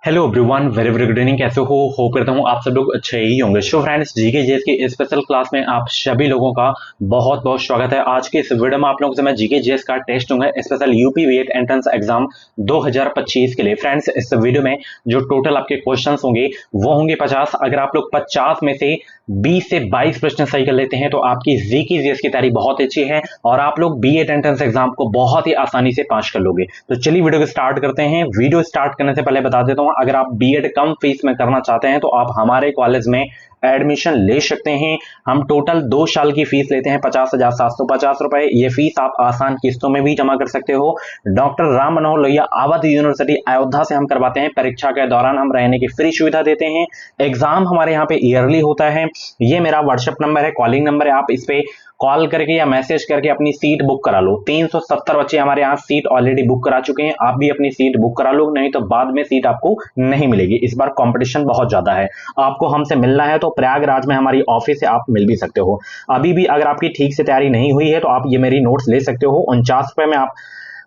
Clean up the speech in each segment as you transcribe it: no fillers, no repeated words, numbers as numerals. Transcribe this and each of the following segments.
Hello everyone, very very good evening. कैसे हो? Hope करता हूँ आप सब लोग अच्छे ही होंगे। सो फ्रेंड्स, जीके जीएस की स्पेशल क्लास में आप सभी लोगों का बहुत बहुत स्वागत है। आज के इस वीडियो में आप लोगों से मैं जीके जीएस का टेस्ट दूंगा, स्पेशल यूपी वीएट एंट्रेंस एग्जाम 2025 के लिए। फ्रेंड्स, इस वीडियो में जो टोटल आपके क्वेश्चंस होंगे वो होंगे 50। अगर आप लोग 50 में से 20 से 22 प्रश्न सही कर लेते हैं तो आपकी जीके जीएस की तैयारी बहुत अच्छी है और आप लोग बीएड एंट्रेंस एग्जाम को बहुत ही आसानी से पास कर लोगे। तो चलिए वीडियो को स्टार्ट करते हैं। वीडियो स्टार्ट करने से पहले बता देता हूं, अगर आप बीएड कम फीस में करना चाहते हैं तो आप हमारे कॉलेज में एडमिशन ले सकते हैं। हम टोटल 2 साल की फीस लेते हैं 50,750 रुपए। ये फीस आप आसान किस्तों में भी जमा कर सकते हो। डॉक्टर राम मनोहर लोहिया अवध यूनिवर्सिटी अयोध्या से हम करवाते हैं। परीक्षा के दौरान हम रहने की फ्री सुविधा देते हैं। एग्जाम हमारे यहाँ पे ईयरली होता है। ये मेरा व्हाट्सएप नंबर है, कॉलिंग नंबर है। आप इस पे कॉल करके या मैसेज करके अपनी सीट बुक करा लो। 370 बच्चे हमारे यहाँ सीट ऑलरेडी बुक करा चुके हैं। आप भी अपनी सीट बुक करा लो, नहीं तो बाद में सीट आपको नहीं मिलेगी। इस बार कंपटीशन बहुत ज्यादा है। आपको हमसे मिलना है तो प्रयागराज में हमारी ऑफिस है, आप मिल भी सकते हो। अभी भी अगर आपकी ठीक से तैयारी नहीं हुई है तो आप ये मेरी नोट्स ले सकते हो। 49 रुपए में आप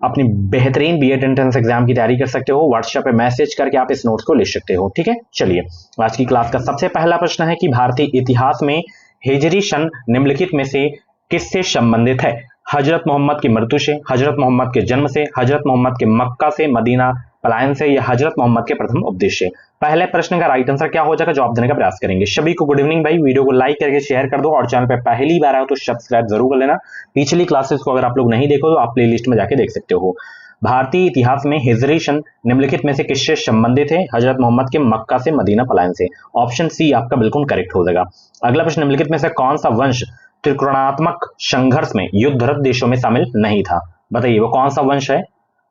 अपनी बेहतरीन बीएड एंट्रेंस एग्जाम की तैयारी कर सकते हो। व्हाट्सएप पे मैसेज करके आप इस नोट्स को ले सकते हो। ठीक है, चलिए आज की क्लास का सबसे पहला प्रश्न है कि भारतीय इतिहास में हिजरी सन निम्नलिखित में से किससे संबंधित है? हजरत मोहम्मद की मृत्यु से, हजरत मोहम्मद के जन्म से, हजरत मोहम्मद के मक्का से मदीना पलायन से, या हजरत मोहम्मद के प्रथम उपदेश से। पहले प्रश्न का राइट आंसर क्या हो जाएगा, जवाब देने का प्रयास करेंगे। सभी को गुड इवनिंग भाई। वीडियो को लाइक करके शेयर कर दो और चैनल पे पहली बार आए तो सब्सक्राइब जरूर कर लेना। पिछली क्लासेस को अगर आप लोग नहीं देखो तो आप प्लेलिस्ट में जाके देख सकते हो। भारतीय इतिहास में हिजरी सन निम्नलिखित में से किससे संबंधित है? हजरत मोहम्मद के मक्का से मदीना पलायन से। ऑप्शन सी आपका बिल्कुल करेक्ट हो जाएगा। अगला प्रश्न, निम्नलिखित में से कौन सा वंश त्रिकोणात्मक संघर्ष में युद्धरत देशों में शामिल नहीं था? बताइए वो कौन सा वंश है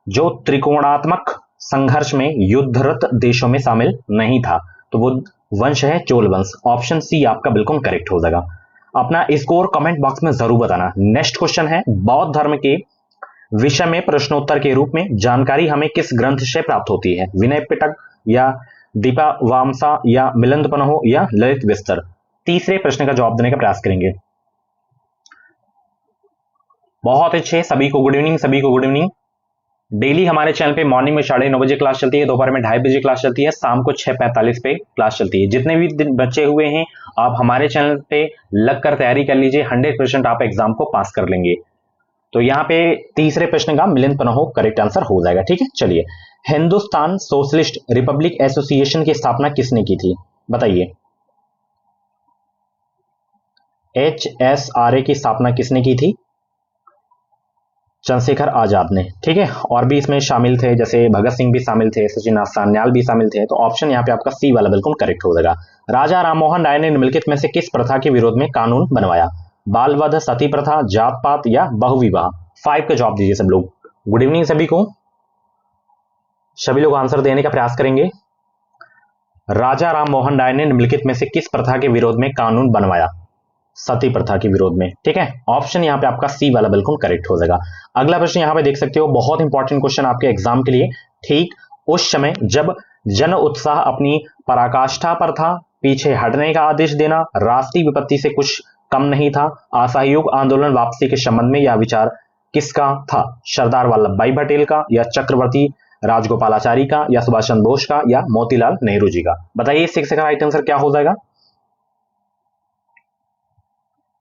जो त्रिकोणात्मक संघर्ष में युद्धरत देशों में शामिल नहीं था? तो वो वंश है चोल वंश। ऑप्शन सी आपका बिल्कुल करेक्ट हो जाएगा। अपना स्कोर कमेंट बॉक्स में जरूर बताना। नेक्स्ट क्वेश्चन है, बौद्ध धर्म के विषय में प्रश्नोत्तर के रूप में जानकारी हमें किस ग्रंथ से प्राप्त होती है? विनय पिटक या दीपावामसा या मिलिंद या ललित विस्तर। तीसरे प्रश्न का जवाब देने का प्रयास करेंगे। बहुत अच्छे, सभी को गुड इवनिंग, सभी को गुड इवनिंग। डेली हमारे चैनल पे मॉर्निंग में 9:30 बजे क्लास चलती है, दोपहर में 2:30 बजे क्लास चलती है, शाम को 6:45 पे क्लास चलती है। जितने भी दिन बचे हुए हैं आप हमारे चैनल पे लग कर तैयारी कर लीजिए। 100% आप एग्जाम को पास कर लेंगे। तो यहाँ पे तीसरे प्रश्न का मिलिंद पनहो करेक्ट आंसर हो जाएगा। ठीक है, चलिए हिंदुस्तान सोशलिस्ट रिपब्लिक एसोसिएशन की स्थापना किसने की थी? बताइए। HSRA की स्थापना किसने की थी? चंद्रशेखर आजाद ने। ठीक है, और भी इसमें शामिल थे, जैसे भगत सिंह भी शामिल थे, सचिन सान्याल भी शामिल थे। तो ऑप्शन यहाँ पे आपका सी वाला बिल्कुल करेक्ट हो जाएगा। राजा राममोहन राय ने निम्नलिखित में से किस प्रथा के विरोध में कानून बनवाया? बाल वध, सती प्रथा, जात पात या बहुविवाह। 5 का जवाब दीजिए सब लोग। गुड इवनिंग सभी को। सभी लोग आंसर देने का प्रयास करेंगे। राजा राममोहन राय ने निम्नलिखित में से किस प्रथा के विरोध में कानून बनवाया? सती प्रथा के विरोध में। ठीक है, ऑप्शन यहाँ पे आपका सी वाला बिल्कुल करेक्ट हो जाएगा। अगला प्रश्न यहाँ पे देख सकते हो, बहुत इंपॉर्टेंट क्वेश्चन आपके एग्जाम के लिए। ठीक उस समय जब जन उत्साह अपनी पराकाष्ठा पर था, पीछे हटने का आदेश देना राष्ट्रीय विपत्ति से कुछ कम नहीं था। असहयोग आंदोलन वापसी के संबंध में यह विचार किसका था? सरदार वल्लभ भाई पटेल का, या चक्रवर्ती राजगोपालाचारी का, या सुभाष चंद्र बोस का, या मोतीलाल नेहरू जी का। बताइए 6 का राइट आंसर क्या हो जाएगा?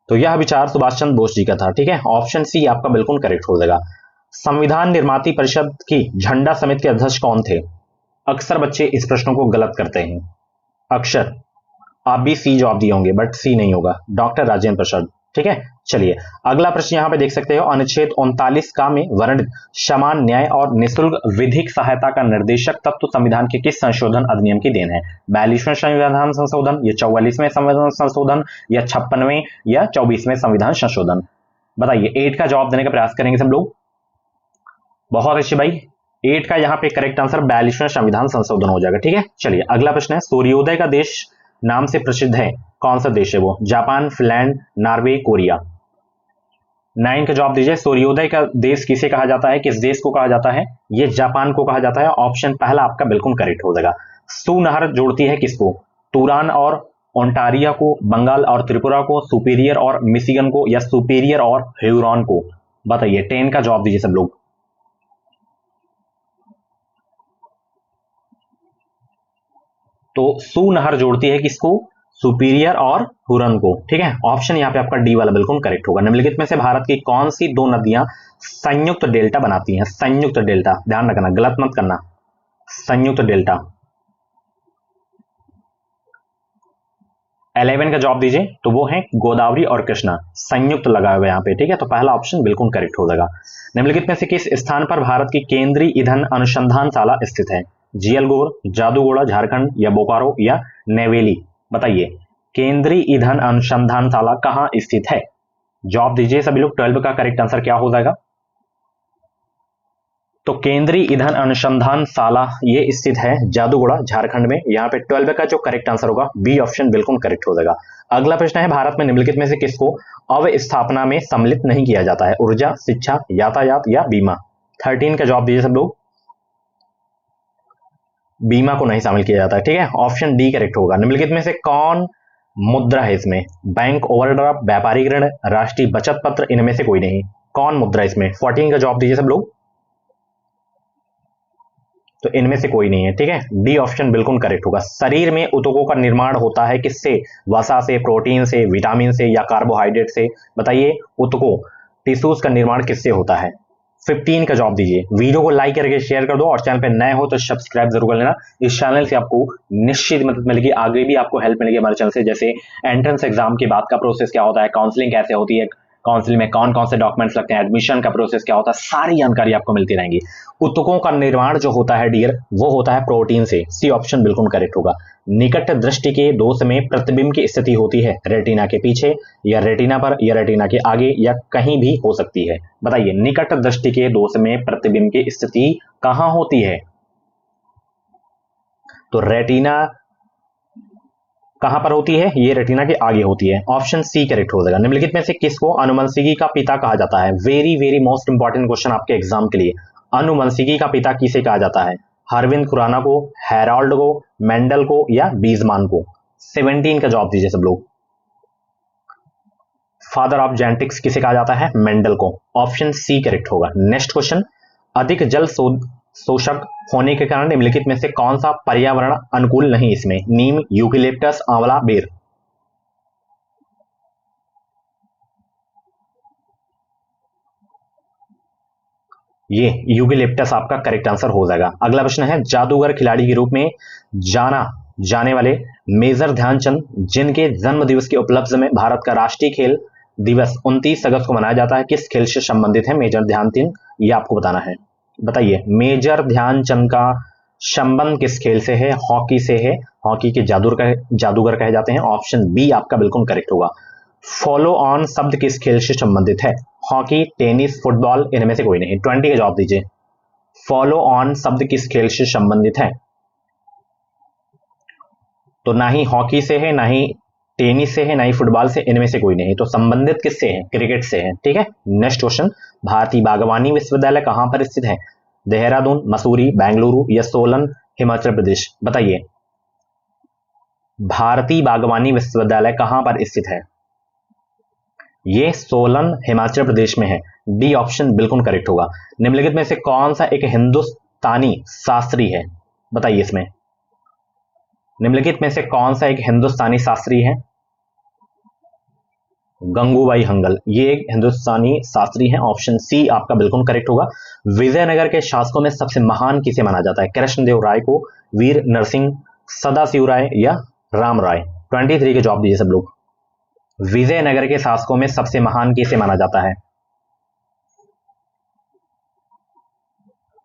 तो यह विचार सुभाष चंद्र बोस जी का था। ठीक है, ऑप्शन सी आपका बिल्कुल करेक्ट हो जाएगा। संविधान निर्माती परिषद की झंडा समिति के अध्यक्ष कौन थे? अक्सर बच्चे इस प्रश्न को गलत करते हैं। अक्सर आप भी सी जवाब दिए होंगे, बट सी नहीं होगा, डॉक्टर राजेंद्र प्रसाद। ठीक है, चलिए अगला प्रश्न यहां पे देख सकते हो, अनुच्छेद 39 का में वर्णित समान न्याय और निःशुल्क विधिक सहायता का निर्देशक तत्व संविधान के किस संशोधन अधिनियम की देन है? 42वें संविधान संशोधन, या 44वें संविधान संशोधन, या 56वें, या 24वें संविधान संशोधन। बताइए। 8 का जवाब देने का प्रयास करेंगे सब लोग। बहुत अच्छे भाई, 8 का यहाँ पे करेक्ट आंसर 42वें संविधान संशोधन हो जाएगा। ठीक है, चलिए अगला प्रश्न है, सूर्योदय का देश नाम से प्रसिद्ध है, कौन सा देश है वो? Japan, Finland, Norway, Korea. 9 का जवाब दीजिए। सूर्योदय का देश किसे कहा जाता है, किस देश को कहा जाता है? ये जापान को कहा जाता है। ऑप्शन पहला आपका बिल्कुल करेक्ट हो जाएगा। सू नहर जोड़ती है किसको? टूरान और ओंटारिया को, बंगाल और त्रिपुरा को, सुपीरियर और मिशिगन को, या सुपीरियर और ह्यूरॉन को। बताइए। 10 का जवाब दीजिए सब लोग। तो सू नहर जोड़ती है किसको? सुपीरियर और हुरन को। ठीक है, ऑप्शन यहाँ पे आपका डी वाला बिल्कुल करेक्ट होगा। निम्नलिखित में से भारत की कौन सी दो नदियां संयुक्त डेल्टा बनाती हैं? संयुक्त डेल्टा, ध्यान रखना, गलत मत करना। संयुक्त डेल्टा 11 का जवाब दीजिए, तो वो है गोदावरी और कृष्णा, संयुक्त लगाए हुए यहाँ पे। ठीक है, तो पहला ऑप्शन बिल्कुल करेक्ट हो जाएगा। निम्नलिखित में से किस स्थान पर भारत की केंद्रीय ईंधन अनुसंधानशाला स्थित है? जियलगोर, जादूगोड़ा झारखंड, या बोकारो, या नेवेली? बताइए, केंद्रीय ईंधन अनुसंधानशाला कहाँ स्थित है? जवाब दीजिए सभी लोग। 12 का करेक्ट आंसर क्या हो जाएगा? तो केंद्रीय ईंधन अनुसंधानशाला ये स्थित है जादूगोड़ा झारखंड में। यहाँ पे 12 का जो करेक्ट आंसर होगा बी ऑप्शन बिल्कुल करेक्ट हो जाएगा। अगला प्रश्न है, भारत में निम्नलिखित में से किसको अवस्थापना में सम्मिलित नहीं किया जाता है? ऊर्जा, शिक्षा, यातायात, या बीमा? 13 का जवाब दीजिए सब लोग। बीमा को नहीं शामिल किया जाता है। ठीक है, ऑप्शन डी करेक्ट होगा। निम्नलिखित में से कौन मुद्रा है इसमें? बैंक ओवरड्राफ्ट, व्यापारिक ऋण, राष्ट्रीय बचत पत्र, इनमें से कोई नहीं। कौन मुद्रा इसमें? 14 का जवाब दीजिए सब लोग। तो इनमें से कोई नहीं है। ठीक है, डी ऑप्शन बिल्कुल करेक्ट होगा। शरीर में ऊतकों का निर्माण होता है किससे? वसा से, प्रोटीन से, विटामिन से, या कार्बोहाइड्रेट से? बताइए, ऊतकों टिश्यूज का निर्माण किससे होता है? 15 का जवाब दीजिए। वीडियो को लाइक करके शेयर कर दो और चैनल पे नए हो तो सब्सक्राइब जरूर कर लेना। इस चैनल से आपको निश्चित मदद मिलेगी, आगे भी आपको हेल्प मिलेगी हमारे चैनल से। जैसे एंट्रेंस एग्जाम के बाद का प्रोसेस क्या होता है, काउंसलिंग कैसे होती है, काउंसलिंग में कौन कौन से डॉक्यूमेंट्स लगते हैं, एडमिशन का प्रोसेस क्या होता है, सारी जानकारी आपको मिलती रहेंगी। ऊतकों का निर्माण जो होता है डियर, वो होता है प्रोटीन से। सी ऑप्शन बिल्कुल करेक्ट होगा। निकट दृष्टि के दोष में प्रतिबिंब की स्थिति होती है रेटिना के पीछे, या रेटिना पर, या रेटिना के आगे, या कहीं भी हो सकती है? बताइए, निकट दृष्टि के दोष में प्रतिबिंब की स्थिति कहां होती है? तो रेटिना कहां पर होती है? ये रेटिना के आगे होती है। ऑप्शन सी करेक्ट हो जाएगा। निम्नलिखित में से किसको अनुवंशिकी का पिता कहा जाता है? Very very most important question आपके एग्जाम के लिए। अनुवंशिकी का पिता किसे कहा जाता है? हरविंद खुराना को, हेराल्ड को, मेंडल को, या बीजमान को? 17 का जवाब दीजिए सब लोग। फादर ऑफ जेनेटिक्स किसे कहा जाता है? मेंडल को। ऑप्शन सी करेक्ट होगा। नेक्स्ट क्वेश्चन, अधिक जल शोषक होने के कारण निम्नलिखित में से कौन सा पर्यावरण अनुकूल नहीं इसमें? नीम, यूकेलिप्टस, आंवला, बेर? ये यूकेलिप्टस आपका करेक्ट आंसर हो जाएगा। अगला प्रश्न है, जादूगर खिलाड़ी के रूप में जाना जाने वाले मेजर ध्यानचंद, जिनके जन्म दिवस के उपलक्ष्य में भारत का राष्ट्रीय खेल दिवस 29 अगस्त को मनाया जाता है, किस खेल से संबंधित है मेजर ध्यानचंद? ये आपको बताना है। बताइए, मेजर ध्यानचंद का संबंध किस खेल से है? हॉकी से है। हॉकी के जादूगर कहे जाते हैं। ऑप्शन बी आपका बिल्कुल करेक्ट होगा। फॉलो ऑन शब्द किस खेल से संबंधित है? हॉकी, टेनिस, फुटबॉल, इनमें से कोई नहीं। 20 का जवाब दीजिए। फॉलो ऑन शब्द किस खेल से संबंधित है? तो ना ही हॉकी से है, ना ही टेनिस से है, ना ही फुटबॉल से, इनमें से कोई नहीं। तो संबंधित किससे है? क्रिकेट से है। ठीक है, नेक्स्ट क्वेश्चन, भारतीय बागवानी विश्वविद्यालय कहां पर स्थित है? देहरादून, मसूरी, बेंगलुरु, या सोलन, हिमाचल प्रदेश? बताइए, भारतीय बागवानी विश्वविद्यालय कहां पर स्थित है? ये सोलन हिमाचल प्रदेश में है। डी ऑप्शन बिल्कुल करेक्ट होगा। निम्नलिखित में से कौन सा एक हिंदुस्तानी शास्त्री है? बताइए, इसमें निम्नलिखित में से कौन सा एक हिंदुस्तानी शास्त्री है? गंगूबाई हंगल, ये एक हिंदुस्तानी शास्त्री है। ऑप्शन सी आपका बिल्कुल करेक्ट होगा। विजयनगर के शासकों में सबसे महान किसे माना जाता है? कृष्णदेव राय को, वीर नरसिंह, सदाशिव राय, या राम राय? 23 के जवाब दीजिए सब लोग। विजयनगर के शासकों में सबसे महान किसे माना जाता है?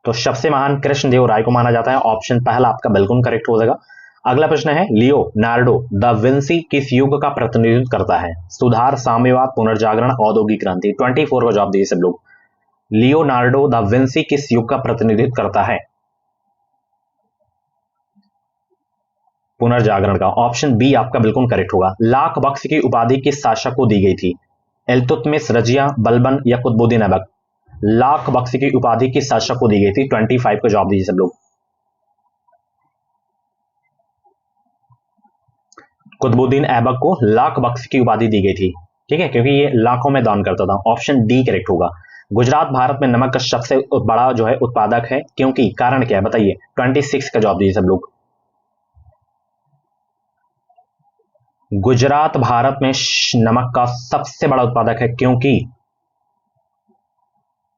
तो सबसे महान कृष्णदेव राय को माना जाता है। ऑप्शन पहला आपका बिल्कुल करेक्ट हो जाएगा। अगला प्रश्न है, लियोनार्डो दा विंसी किस युग का प्रतिनिधित्व करता है? सुधार, साम्यवाद, पुनर्जागरण, औद्योगिक क्रांति? 24 का जवाब दीजिए सब लोग। लियोनार्डो दा विंसी किस युग का प्रतिनिधित्व करता है? पुनर्जागरण का। ऑप्शन बी आपका बिल्कुल करेक्ट होगा। लाख बख्श की उपाधि किस शासक को दी गई थी? इल्तुतमिश, रजिया, बलबन, या कुतुबुद्दीन ऐबक? लाख बख्श की उपाधि किस शासक को दी गई थी? 25 का जवाब दीजिए सब लोग। कुतुबुद्दीन ऐबक को लाख बख्श की उपाधि दी गई थी। ठीक है, क्योंकि ये लाखों में दान करता था। ऑप्शन डी करेक्ट होगा। गुजरात भारत में नमक का सबसे बड़ा जो है उत्पादक है, क्योंकि कारण क्या है? बताइए, 26 का जवाब दीजिए सब लोग। गुजरात भारत में नमक का सबसे बड़ा उत्पादक है क्योंकि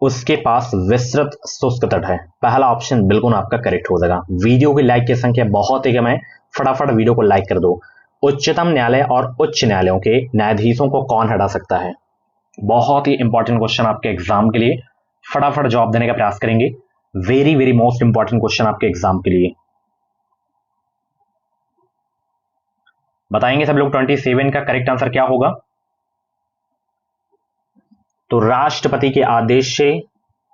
उसके पास विस्तृत शुष्क तट है। पहला ऑप्शन बिल्कुल आपका करेक्ट हो जाएगा। वीडियो की लाइक की संख्या बहुत ही कम है, फटाफट वीडियो को लाइक कर दो। उच्चतम न्यायालय और उच्च न्यायालयों के न्यायाधीशों को कौन हटा सकता है? बहुत ही इंपॉर्टेंट क्वेश्चन आपके एग्जाम के लिए, फटाफट जवाब देने का प्रयास करेंगे। Very very most important question आपके एग्जाम के लिए। बताएंगे सब लोग 27 का करेक्ट आंसर क्या होगा? तो राष्ट्रपति के आदेश से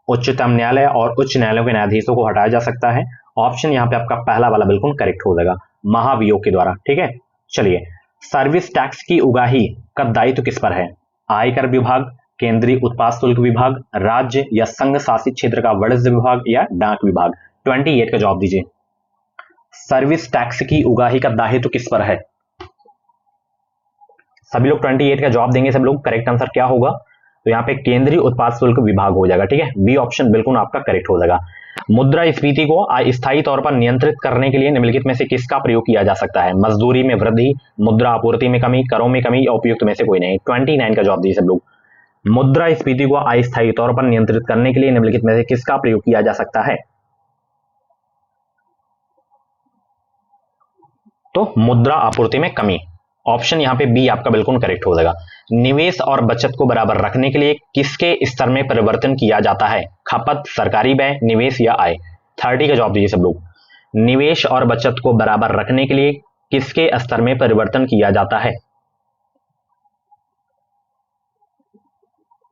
उच्चतम न्यायालय और उच्च न्यायालयों के न्यायाधीशों को हटाया जा सकता है। ऑप्शन यहां पे आपका पहला वाला बिल्कुल करेक्ट हो जाएगा, महाभियोग के द्वारा। ठीक है, चलिए। सर्विस टैक्स की उगाही का दायित्व किस पर है? आयकर विभाग, केंद्रीय उत्पाद शुल्क विभाग, राज्य या संघ शासित क्षेत्र का वाणिज्य विभाग या डाक विभाग? 28 का जवाब दीजिए। सर्विस टैक्स की उगाही का दायित्व किस पर है? सभी लोग 28 का जवाब देंगे। सब लोग करेक्ट आंसर क्या होगा? तो यहाँ पे केंद्रीय उत्पाद शुल्क विभाग हो जाएगा। ठीक है, बी ऑप्शन बिल्कुल आपका करेक्ट हो जाएगा। मुद्रास्फीति को अस्थायी तौर पर नियंत्रित करने के लिए निम्नलिखित में से किसका प्रयोग किया जा सकता है? मजदूरी में वृद्धि, मुद्रा आपूर्ति में कमी, करों में कमी या उपयुक्त में से कोई नहीं? 29 का जवाब दीजिए सब लोग। मुद्रास्फीति को अस्थायी तौर पर नियंत्रित करने के लिए निम्नलिखित में से किसका प्रयोग किया जा सकता है? तो मुद्रा आपूर्ति में कमी। ऑप्शन यहां पे बी आपका बिल्कुल करेक्ट हो जाएगा। निवेश और बचत को बराबर रखने के लिए किसके स्तर में परिवर्तन किया जाता है? खपत, सरकारी व्यय, निवेश या आय? 30 का जवाब दीजिए सब लोग। निवेश और बचत को बराबर रखने के लिए किसके स्तर में परिवर्तन किया जाता है?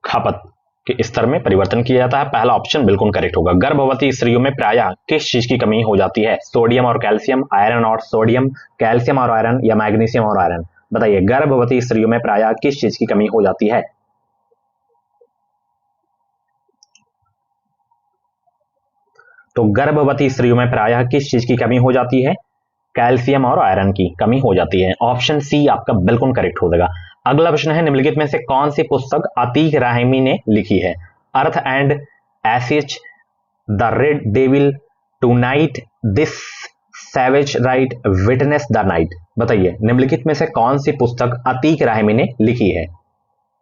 खपत के स्तर में परिवर्तन किया जाता है। पहला ऑप्शन बिल्कुल करेक्ट होगा। गर्भवती स्त्रियों में प्रायः किस चीज की कमी हो जाती है? सोडियम और कैल्शियम, आयरन और सोडियम, कैल्शियम और आयरन या मैग्नीशियम और आयरन? बताइए, गर्भवती स्त्रियों में प्रायः किस चीज की कमी हो जाती है? तो गर्भवती स्त्रियों में प्रायः किस चीज की कमी हो जाती है? कैल्शियम और आयरन की कमी हो जाती है। ऑप्शन सी आपका बिल्कुल करेक्ट हो जाएगा। अगला प्रश्न है, निम्नलिखित में से कौन सी पुस्तक अतीक राहमी ने लिखी है? Earth and ashes, the red devil, tonight, this savage rite, witness the night? बताइए, निम्नलिखित में से कौन सी पुस्तक अतीक राहमी ने लिखी है?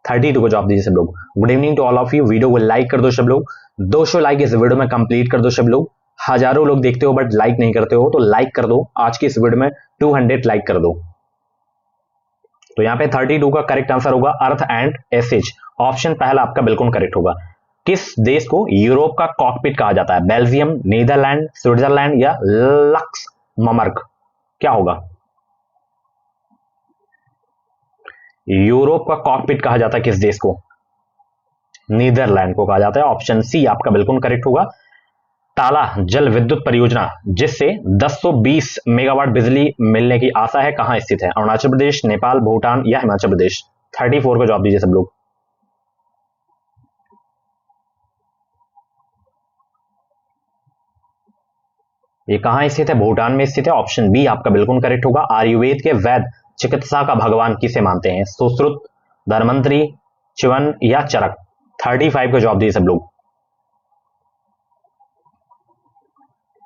32 को जवाब दीजिए सब लोग। Good evening to all of you. Video को लाइक कर दो सब लोग। 200 लाइक इस वीडियो में कंप्लीट कर दो सब लोग। हजारों लोग देखते हो बट लाइक नहीं करते हो, तो लाइक कर दो। आज की इस वीडियो में 200 लाइक कर दो। तो यहाँ पे 32 का करेक्ट आंसर होगा अर्थ एंड एसेज। ऑप्शन पहला आपका बिल्कुल करेक्ट होगा। किस देश को यूरोप का कॉकपिट कहा जाता है? बेल्जियम, नीदरलैंड, स्विट्जरलैंड या लक्समबर्ग? क्या होगा? यूरोप का कॉकपिट कहा जाता है किस देश को? नीदरलैंड को कहा जाता है। ऑप्शन सी आपका बिल्कुल करेक्ट होगा। ताला जल विद्युत परियोजना जिससे 1020 मेगावाट बिजली मिलने की आशा है, कहां स्थित है? अरुणाचल प्रदेश, नेपाल, भूटान या हिमाचल प्रदेश? 34 का जवाब दीजिए सब लोग। ये कहां स्थित है? भूटान में स्थित है। ऑप्शन बी आपका बिल्कुल करेक्ट होगा। आयुर्वेद के वैद्य चिकित्सा का भगवान किसे मानते हैं? सुश्रुत, धन्वंतरी, च्यवन या चरक? 35 का जवाब दीजिए सब लोग।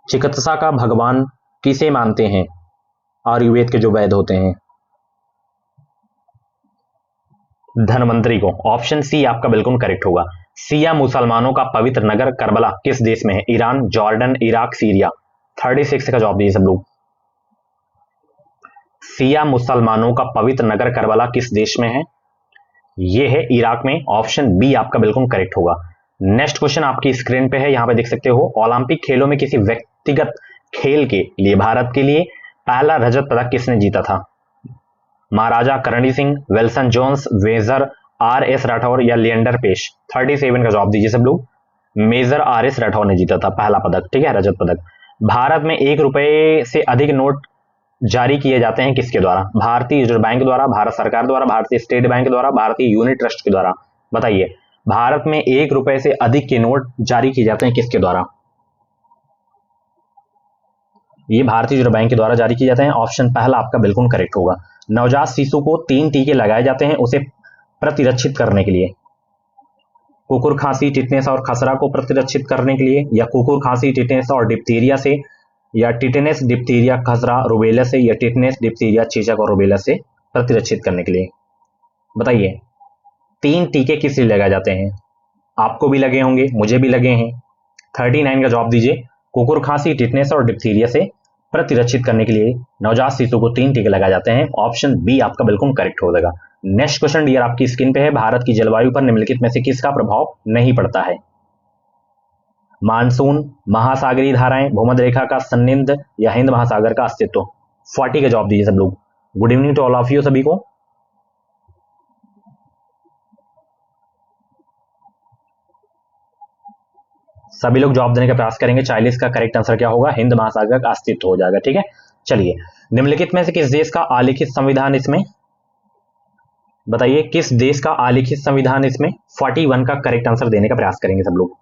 चिकित्सा का भगवान किसे मानते हैं आयुर्वेद के जो वैद्य होते हैं? धन्वंतरी को। ऑप्शन सी आपका बिल्कुल करेक्ट होगा। सिया मुसलमानों का पवित्र नगर करबला किस देश में है? Iran, Jordan, Iraq, Syria? 36 का जवाब दीजिए सब लोग। सिया मुसलमानों का पवित्र नगर करबला किस देश में है? यह है इराक में। ऑप्शन बी आपका बिल्कुल करेक्ट होगा। नेक्स्ट क्वेश्चन आपकी स्क्रीन पे है, यहां पे देख सकते हो। ओलंपिक खेलों में किसी व्यक्तिगत खेल के लिए भारत के लिए पहला रजत पदक किसने जीता था? Maharaja Karni Singh, Wilson Jones, major R S Rathore या लिएंडर पेश? 37 का जवाब दीजिए सब लोग। मेजर आर एस राठौर ने जीता था पहला पदक। ठीक है, रजत पदक। भारत में 1 रुपए से अधिक नोट जारी किए जाते हैं किसके द्वारा? भारतीय रिजर्व बैंक द्वारा, भारत सरकार द्वारा, भारतीय स्टेट बैंक द्वारा, भारतीय यूनिट ट्रस्ट के द्वारा? बताइए, भारत में 1 रुपए से अधिक के नोट जारी किए जाते हैं किसके द्वारा? ये भारतीय रिजर्व बैंक के द्वारा जारी किए जाते हैं। ऑप्शन पहला आपका बिल्कुल करेक्ट होगा। नवजात शिशु को 3 टीके लगाए जाते हैं उसे प्रतिरक्षित करने के लिए। कुकुर खांसी, टिटनेस और खसरा को प्रतिरक्षित करने के लिए, या कुकुर खांसी, टिटनेस और डिप्थीरिया से, या टिटेनस, डिप्थीरिया, खसरा, रुबेला से, या टिटनेस, डिप्थीरिया, चेचक और रुबेला से? प्रतिरक्षित करने के लिए। बताइए 3 टीके किस लिए लगाए जाते हैं? आपको भी लगे होंगे, मुझे भी लगे हैं। 39 का जवाब दीजिए। कुकुर खांसी, टिटनेस और डिप्थीरिया से प्रतिरक्षित करने के लिए नवजात शिशु को 3 टीके लगाए जाते हैं। ऑप्शन बी आपका बिल्कुल करेक्ट हो जाएगा। नेक्स्ट क्वेश्चन डियर आपकी स्क्रीन पे है। भारत की जलवायु पर निम्नलिखित में से किसका प्रभाव नहीं पड़ता है? मानसून, महासागरीय धाराएं, भूमध्य रेखा का सन्निध या हिंद महासागर का अस्तित्व। 40 का जवाब दीजिए सब लोग। Good evening to all of you सभी को। सभी लोग जवाब देने का प्रयास करेंगे। 40 का करेक्ट आंसर क्या होगा? हिंद महासागर का अस्तित्व हो जाएगा। ठीक है, चलिए निम्नलिखित में से किस देश का आलिखित संविधान इसमें? बताइए किस देश का आलिखित संविधान इसमें? 41 का करेक्ट आंसर देने का प्रयास करेंगे सब लोग।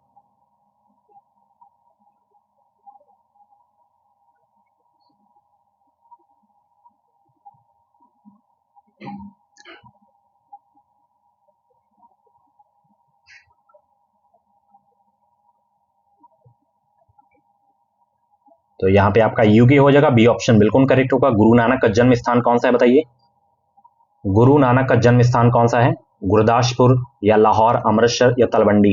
तो यहां पे आपका यूके हो जाएगा। बी ऑप्शन बिल्कुल करेक्ट होगा। गुरु नानक का जन्म स्थान कौन सा है? बताइए गुरु नानक का जन्म स्थान कौन सा है? गुरदासपुर या लाहौर, अमृतसर या तलवंडी?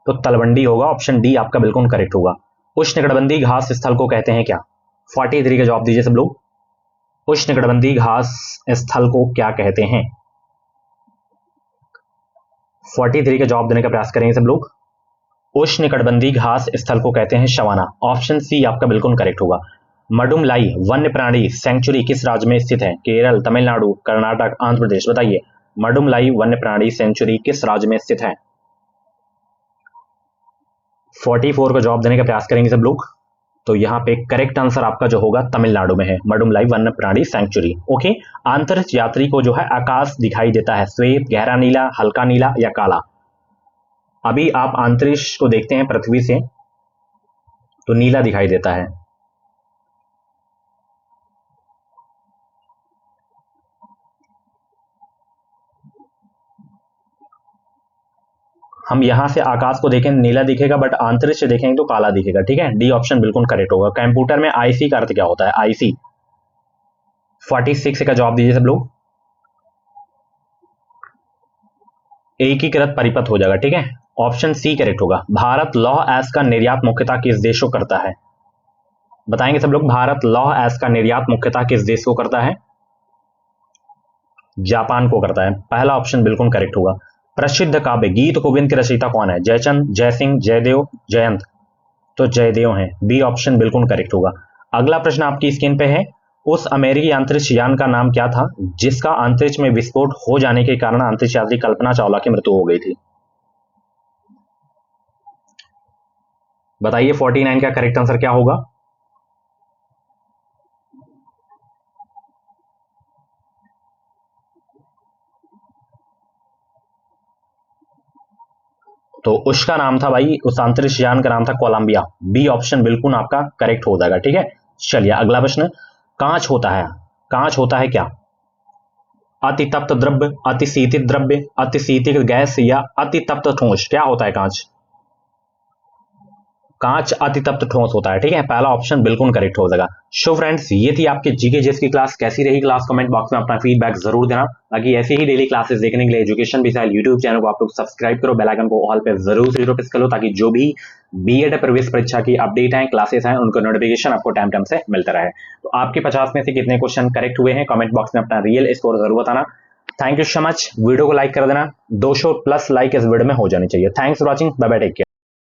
तो तलवंडी होगा। ऑप्शन डी आपका बिल्कुल करेक्ट होगा। उष्णकटिबंधीय घास स्थल को कहते हैं क्या? 43 का जवाब दीजिए सब लोग। उष्णकटिबंधीय घास स्थल को क्या कहते हैं? 43 का जवाब देने का प्रयास करेंगे सब लोग। उष्णकटिबंधीय घास स्थल को कहते हैं सवाना। ऑप्शन सी आपका बिल्कुल करेक्ट होगा। मडुमलाई वन्य प्राणी सेंचुरी किस राज्य में स्थित है? केरल, तमिलनाडु, कर्नाटक, आंध्र प्रदेश? बताइए मडुमलाई वन्य प्राणी सेंचुरी किस राज्य में स्थित है? 44 का जवाब देने का प्रयास करेंगे सब लोग। तो यहाँ पे करेक्ट आंसर आपका जो होगा तमिलनाडु में है, मडुमलाई वन्य प्राणी सेंचुरी। ओके, अंतरिक्ष यात्री को जो है आकाश दिखाई देता है श्वेत, गहरा नीला, हल्का नीला या काला? अभी आप अंतरिक्ष को देखते हैं पृथ्वी से तो नीला दिखाई देता है। हम यहां से आकाश को देखें नीला दिखेगा, बट अंतरिक्ष से देखेंगे तो काला दिखेगा। ठीक है, डी ऑप्शन बिल्कुल करेक्ट होगा। कंप्यूटर में आईसी का अर्थ क्या होता है? आईसी 46 का जवाब दीजिए सब लोग। एकीकृत परिपथ हो जाएगा। ठीक है, ऑप्शन सी करेक्ट होगा। भारत लौह एस का निर्यात मुख्यतः किस देश को करता है? बताएंगे सब लोग। भारत लौह एस का निर्यात मुख्यतः किस देश को करता है? जापान को करता है। पहला ऑप्शन बिल्कुल करेक्ट होगा। प्रसिद्ध काव्य गीत गोविंद के रचयिता कौन है? जयचंद, जयसिंह, जयदेव, जयंत? तो जयदेव हैं। बी ऑप्शन बिल्कुल करेक्ट होगा। अगला प्रश्न आपकी स्क्रीन पे है। उस अमेरिकी अंतरिक्ष यान का नाम क्या था जिसका अंतरिक्ष में विस्फोट हो जाने के कारण अंतरिक्ष यात्री कल्पना चावला की मृत्यु हो गई थी? बताइए 49 का करेक्ट आंसर क्या होगा? तो उसका नाम था भाई, उस अंतरिक्ष यान का नाम था कोलंबिया। बी ऑप्शन बिल्कुल आपका करेक्ट हो जाएगा। ठीक है, चलिए अगला प्रश्न। कांच होता है, कांच होता है क्या? अति तप्त द्रव्य, अति शीतित द्रव्य, अति शीतित गैस या अति तप्त ठोस? क्या होता है कांच? कांच अति तप्त ठोस होता है। ठीक है, पहला ऑप्शन बिल्कुल करेक्ट हो जाएगा। सो फ्रेंड्स, ये थी आपके जीके जेस की क्लास। कैसी रही क्लास? कमेंट बॉक्स में अपना फीडबैक जरूर देना। बाकी ऐसे ही डेली क्लासेस देखने के लिए एजुकेशन विशाल यूट्यूब चैनल को आप लोग सब्सक्राइब करो, बेल आइकन को ऑल पे जरूर से जरूर प्रेस करो, ताकि जो भी बीएड प्रवेश परीक्षा की अपडेट है, क्लासेस हैं, उनका नोटिफिकेशन आपको टाइम टाइम से मिलता रहे। तो आपके 50 में से कितने क्वेश्चन करेक्ट हुए हैं कमेंट बॉक्स में अपना रियल स्कोर जरूर बताना। Thank you so much. Video को लाइक कर देना। 200+ लाइक इस वीडियो में हो जानी चाहिए। Thanks for watching. Bye bye, take care.